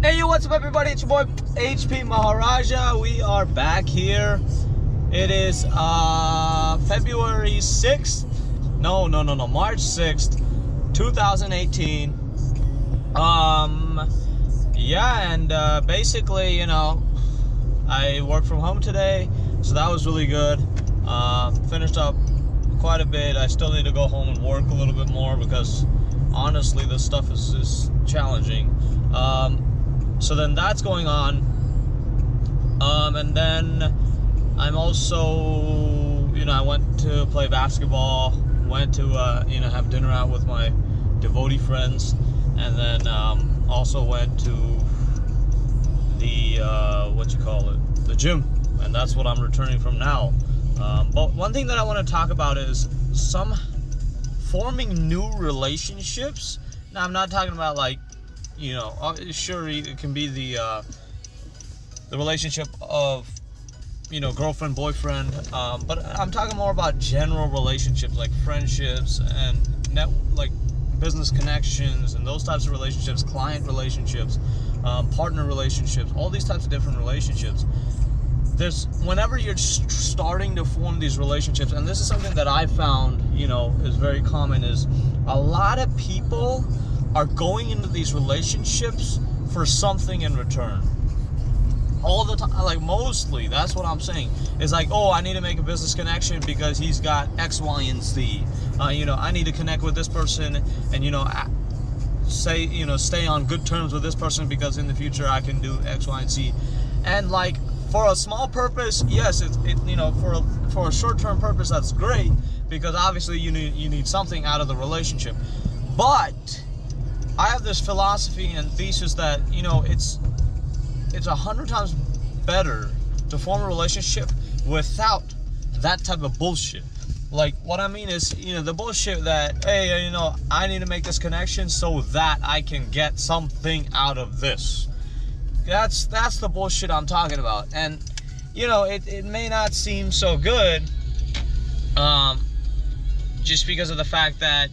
Hey, yo, what's up, everybody? It's your boy HP Maharaja. We are back here. It is February 6th. March 6th, 2018. Basically, you know, I worked from home today, so that was really good. Finished up quite a bit. I still need to go home and work a little bit more because honestly, this stuff is challenging. So then that's going on. And then I'm also, you know, I went to play basketball, went to, have dinner out with my devotee friends, and then also went to the, the gym. And that's what I'm returning from now. But one thing that I want to talk about is forming new relationships. Now, I'm not talking about like, you know, sure, it can be the relationship of, you know, girlfriend, boyfriend, but I'm talking more about general relationships like friendships and business connections and those types of relationships, client relationships, partner relationships, all these types of different relationships. Whenever you're starting to form these relationships, and this is something that I found, you know, is very common, is a lot of people are going into these relationships for something in return. All the time, like mostly, that's what I'm saying. It's like, oh, I need to make a business connection because he's got X, Y, and Z. You know, I need to connect with this person and, you know, stay on good terms with this person because in the future I can do X, Y, and Z. And like, for a small purpose, yes, you know, for a short-term purpose, that's great because obviously you need something out of the relationship. But I have this philosophy and thesis that, you know, it's 100 times better to form a relationship without that type of bullshit. Like, what I mean is, you know, the bullshit that, hey, you know, I need to make this connection so that I can get something out of this. That's the bullshit I'm talking about. And, you know, it may not seem so good, just because of the fact that,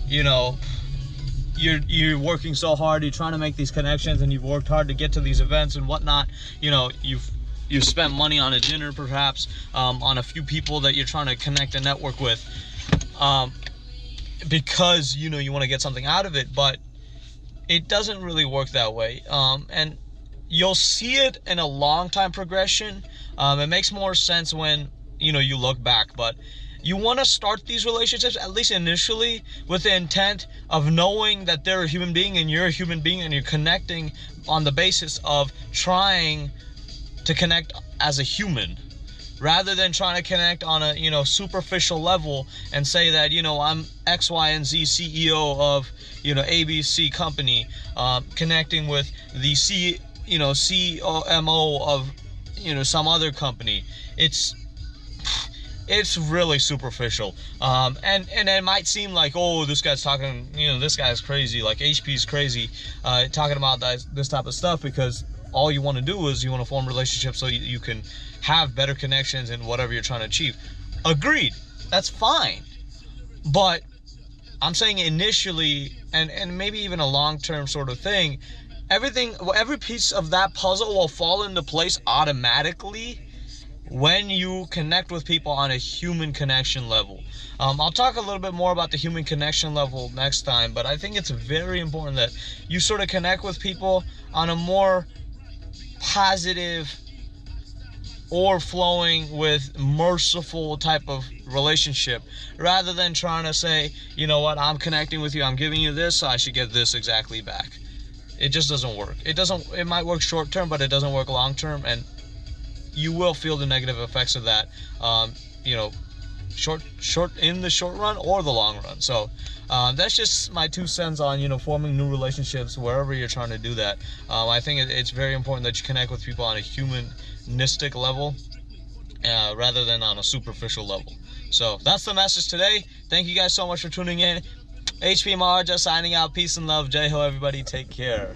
you know, you're working so hard, you're trying to make these connections, and you've worked hard to get to these events and whatnot. You know, you've spent money on a dinner, perhaps, on a few people that you're trying to connect and network with, because, you know, you want to get something out of it. But it doesn't really work that way. And you'll see it in a long time progression. It makes more sense when, you know, you look back. But you want to start these relationships, at least initially, with the intent of knowing that they're a human being and you're a human being, and you're connecting on the basis of trying to connect as a human, rather than trying to connect on a, you know, superficial level and say that, you know, I'm X, Y, and Z CEO of, you know, ABC company, connecting with the CMO of, you know, some other company. It's really superficial, and it might seem like, oh, this guy's talking, you know, this guy's crazy, like HP's crazy, talking about this type of stuff, because all you want to do is you want to form relationships so you can have better connections in whatever you're trying to achieve. Agreed, that's fine, but I'm saying initially, and maybe even a long-term sort of thing, every piece of that puzzle will fall into place automatically when you connect with people on a human connection level. I'll talk a little bit more about the human connection level next time, but I think it's very important that you sort of connect with people on a more positive or flowing with merciful type of relationship, rather than trying to say, you know what, I'm connecting with you, I'm giving you this, so I should get this exactly back. It just doesn't work. It might work short term, but it doesn't work long term, and you will feel the negative effects of that, you know, in the short run or the long run. So that's just my 2 cents on, you know, forming new relationships wherever you're trying to do that. I think it's very important that you connect with people on a humanistic level, rather than on a superficial level. So that's the message today. Thank you guys so much for tuning in. HP Maharaja signing out. Peace and love. Jai Ho, everybody. Take care.